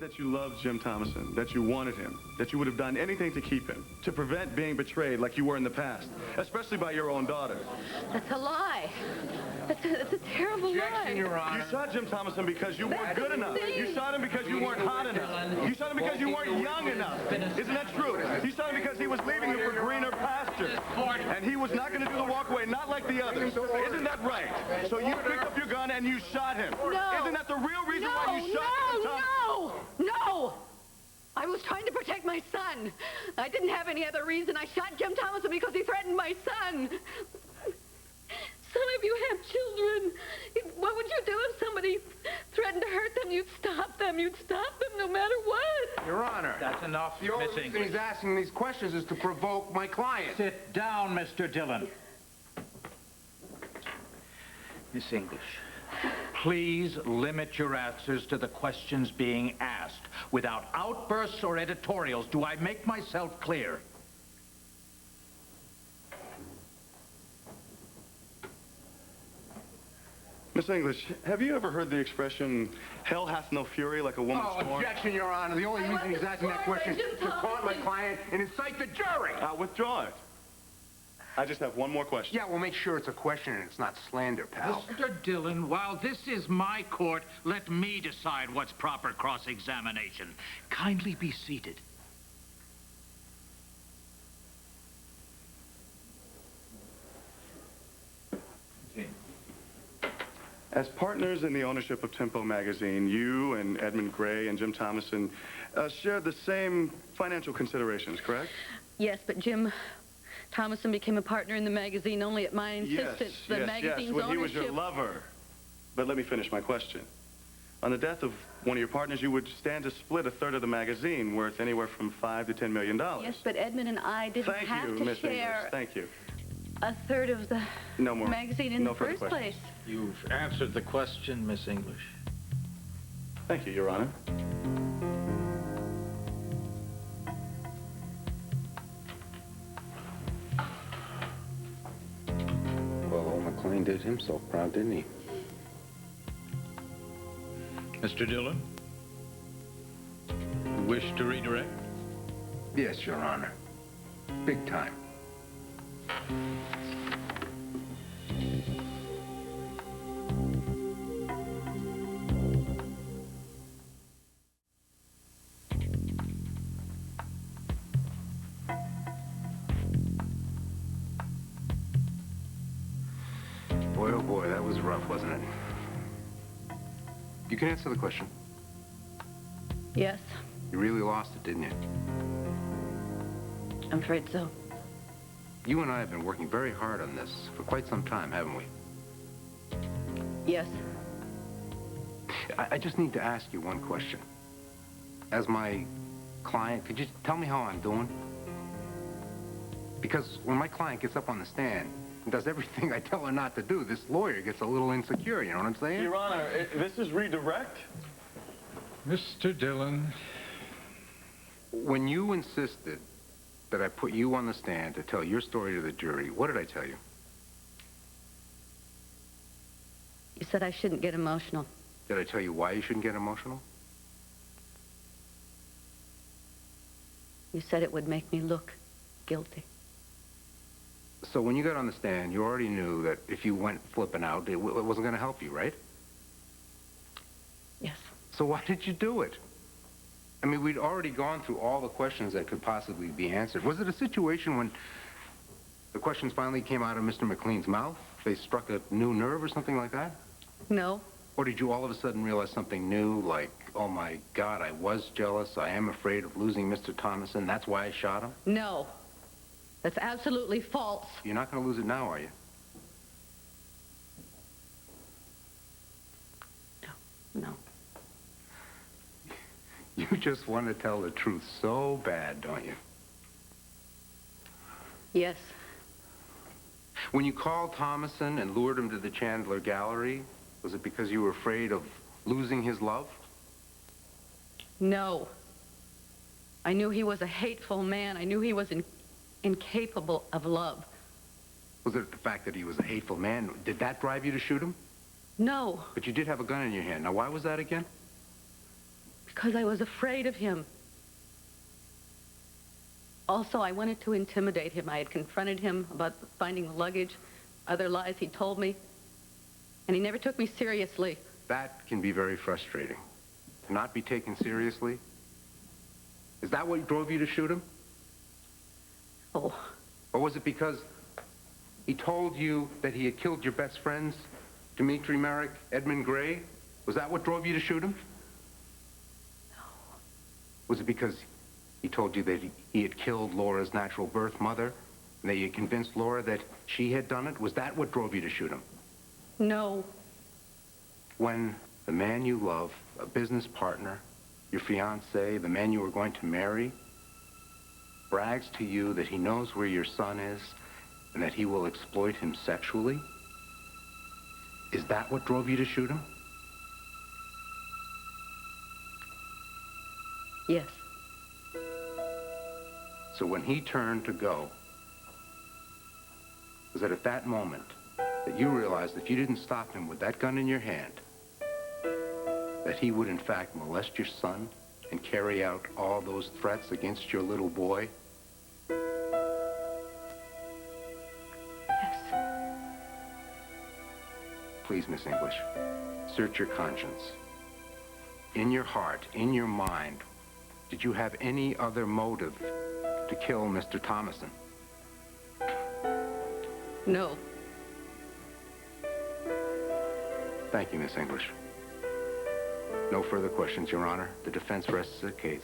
that you loved Jim Thomason, that you wanted him, that you would have done anything to keep him, to prevent being betrayed like you were in the past, especially by your own daughter. That's a lie. That's a terrible lie. Your Honor. You shot Jim Thomason because you weren't good enough. You shot him because you weren't hot enough. You shot him because you weren't young enough. Isn't that true? You shot him because he was leaving you for greener pastures. And he was not going to do the walkaway, not like the others. Isn't that right? So you picked up your gun and you shot him. No. Isn't that the real reason why you shot Jim Thomason? No! I was trying to protect my son. I didn't have any other reason. I shot Jim Thomason because he threatened my son. Some of you have children. What would you do if somebody threatened to hurt them? You'd stop them. You'd stop them no matter what. Your Honor. That's enough, The only Miss reason English. he's asking these questions is to provoke my client. Sit down, Mr. Dillon. Miss English, please limit your answers to the questions being asked, without outbursts or editorials. Do I make myself clear? Miss English, have you ever heard the expression, hell hath no fury like a woman scorned? Objection, Your Honor. The only reason he's asking that question is to taunt my client and incite the jury. I'll withdraw it. I just have one more question. Yeah, we'll make sure it's a question and it's not slander, pal. Mr. Dillon, while this is my court, let me decide what's proper cross-examination. Kindly be seated. As partners in the ownership of Tempo magazine, you and Edmund Grey and Jim Thomason shared the same financial considerations, correct? Yes, but Jim Thomason became a partner in the magazine only at my insistence. Yes, Magazine's when he was ownership... your lover. But let me finish my question. On the death of one of your partners, you would stand to split a third of the magazine, worth anywhere from $5 to $10 million. Yes, but Edmund and I didn't have to Miss share English. Thank you. a third of the magazine in the first place. You've answered the question, Miss English. Thank you, Your Honor. Well, old McLean did himself proud, didn't he? Mr. Dillon, you wish to redirect? Yes, Your Honor. Big time. Boy, oh boy, that was rough, wasn't it? You can answer the question. Yes, You really lost it, didn't you? I'm afraid so. You and I have been working very hard on this for quite some time, haven't we? Yes. I just need to ask you one question. As my client, could you tell me how I'm doing? Because when my client gets up on the stand and does everything I tell her not to do, this lawyer gets a little insecure, you know what I'm saying? Your Honor, this is redirect? Mr. Dillon. When you insisted that I put you on the stand to tell your story to the jury, what did I tell you? You said I shouldn't get emotional. Did I tell you why you shouldn't get emotional? You said it would make me look guilty. So when you got on the stand, you already knew that if you went flipping out, it wasn't going to help you, right? Yes. So why did you do it? I mean, we'd already gone through all the questions that could possibly be answered. Was it a situation when the questions finally came out of Mr. McLean's mouth? They struck a new nerve or something like that? No. Or did you all of a sudden realize something new, like, oh my God, I was jealous, I am afraid of losing Mr. Thomason, that's why I shot him? No. That's absolutely false. You're not going to lose it now, are you? No. You just want to tell the truth so bad, don't you? Yes. When you called Thomason and lured him to the Chandler Gallery, was it because you were afraid of losing his love? No. I knew he was a hateful man. I knew he was incapable of love. Was it the fact that he was a hateful man? Did that drive you to shoot him? No. But you did have a gun in your hand. Now, why was that again? because I was afraid of him. Also, I wanted to intimidate him. I had confronted him about finding the luggage, other lies he told me, and he never took me seriously. That can be very frustrating. To not be taken seriously? Is that what drove you to shoot him? Oh. Or was it because he told you that he had killed your best friends, Dimitri Marick, Edmund Grey? Was that what drove you to shoot him? No. Was it because he told you that he had killed Laura's natural birth mother, and that you had convinced Laura that she had done it? Was that what drove you to shoot him? No. When the man you love, a business partner, your fiancé, the man you were going to marry, brags to you that he knows where your son is and that he will exploit him sexually, is that what drove you to shoot him? Yes. So when he turned to go, was it at that moment that you realized if you didn't stop him with that gun in your hand, that he would in fact molest your son and carry out all those threats against your little boy? Yes. Please, Miss English, search your conscience. In your heart, in your mind, did you have any other motive to kill Mr. Thomason? No. Thank you, Miss English. No further questions, Your Honor. The defense rests the case.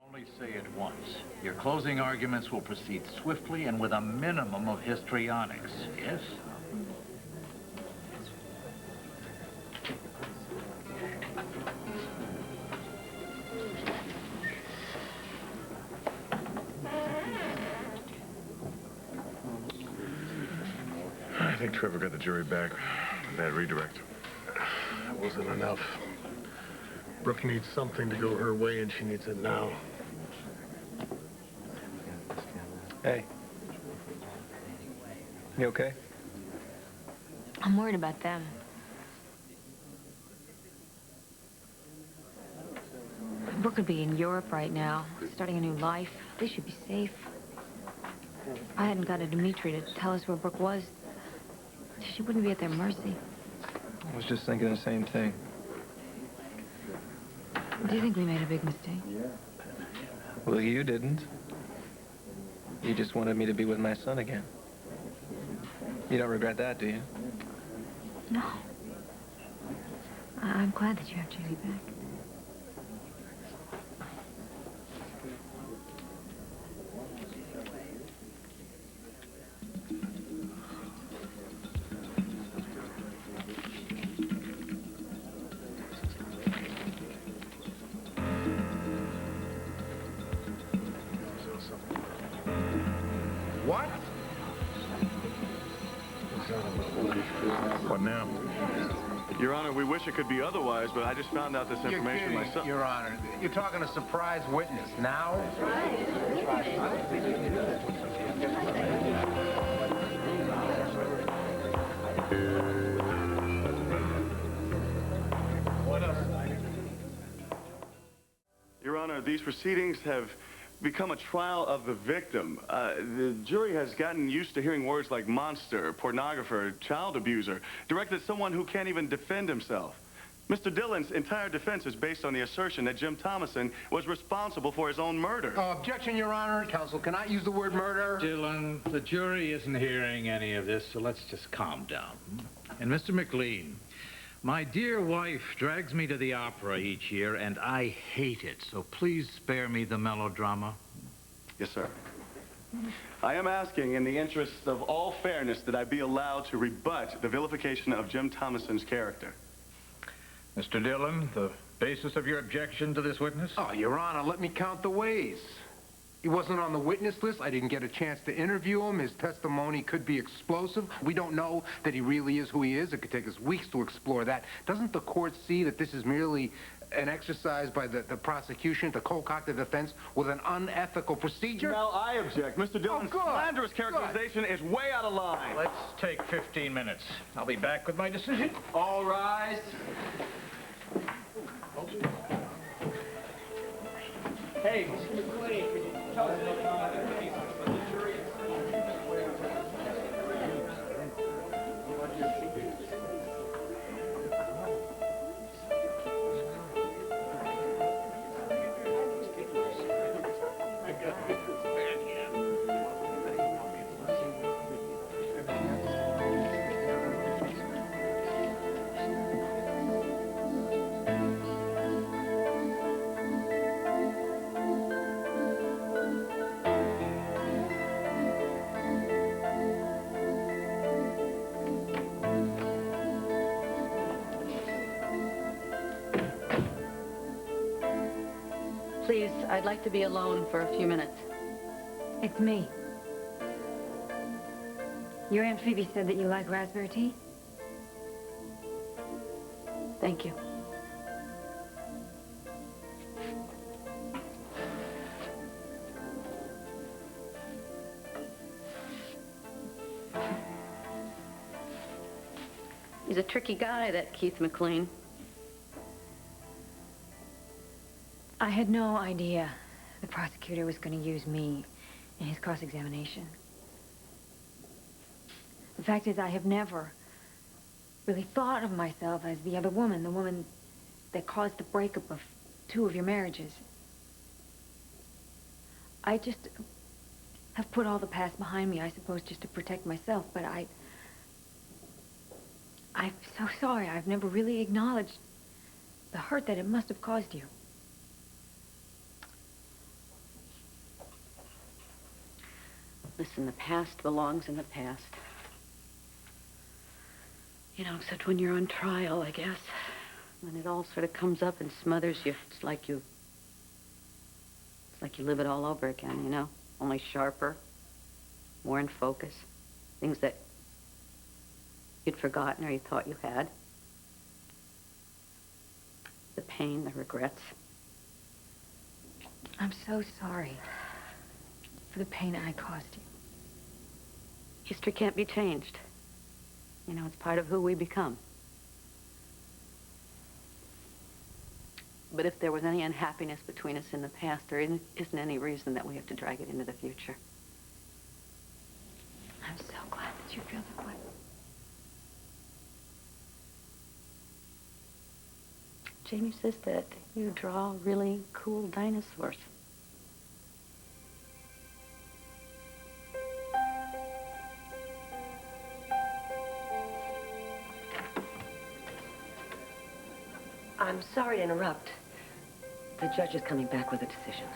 Only say it once. Your closing arguments will proceed swiftly and with a minimum of histrionics, yes? I think Trevor got the jury back. Bad redirect. That wasn't enough. Brooke needs something to go her way, and she needs it now. Hey. You okay? I'm worried about them. Brooke could be in Europe right now, starting a new life. They should be safe. If I hadn't got a Dimitri to tell us where Brooke was, she wouldn't be at their mercy. I was just thinking the same thing. Do you think we made a big mistake? Well, you didn't. You just wanted me to be with my son again. You don't regret that, do you? No. I'm glad that you have Julie back. What? What now? Your Honor, we wish it could be otherwise, but I just found out this information myself. Your Honor. You're talking a surprise witness now? Your Honor, these proceedings have become a trial of the victim. The jury has gotten used to hearing words like monster, pornographer, child abuser, directed at someone who can't even defend himself. Mr. Dillon's entire defense is based on the assertion that Jim Thomason was responsible for his own murder. Objection, Your Honor. Counsel cannot use the word murder. Dillon, the jury isn't hearing any of this, so let's just calm down. And Mr. McLean, my dear wife drags me to the opera each year, and I hate it, so please spare me the melodrama. Yes, sir. I am asking, in the interests of all fairness, that I be allowed to rebut the vilification of Jim Thomason's character. Mr. Dillon, the basis of your objection to this witness? Oh, Your Honor, let me count the ways. He wasn't on the witness list. I didn't get a chance to interview him. His testimony could be explosive. We don't know that he really is who he is. It could take us weeks to explore that. Doesn't the court see that this is merely an exercise by the prosecution to concoct the defense with an unethical procedure? Now, I object. Mr. Dillon's slanderous characterization is way out of line. Let's take 15 minutes. I'll be back with my decision. All rise. Hey, Mr. McLean, could you tell us anything about the case for the jury? Please, I'd like to be alone for a few minutes. It's me. Your Aunt Phoebe said that you like raspberry tea? Thank you. He's a tricky guy, that Keith McLean. I had no idea the prosecutor was going to use me in his cross-examination. The fact is, I have never really thought of myself as the other woman, the woman that caused the breakup of 2 of your marriages. I just have put all the past behind me, I suppose, just to protect myself, but I'm so sorry. I've never really acknowledged the hurt that it must have caused you. Listen, the past belongs in the past. You know, except when you're on trial, I guess. When it all sort of comes up and smothers you, it's like you live it all over again, you know? Only sharper, more in focus. Things that you'd forgotten or you thought you had. The pain, the regrets. I'm so sorry for the pain I caused you. History can't be changed. You know, it's part of who we become. But if there was any unhappiness between us in the past, there isn't any reason that we have to drag it into the future. I'm so glad that you feel that way. Jamie says that you draw really cool dinosaurs. I'm sorry to interrupt. The judge is coming back with a decision.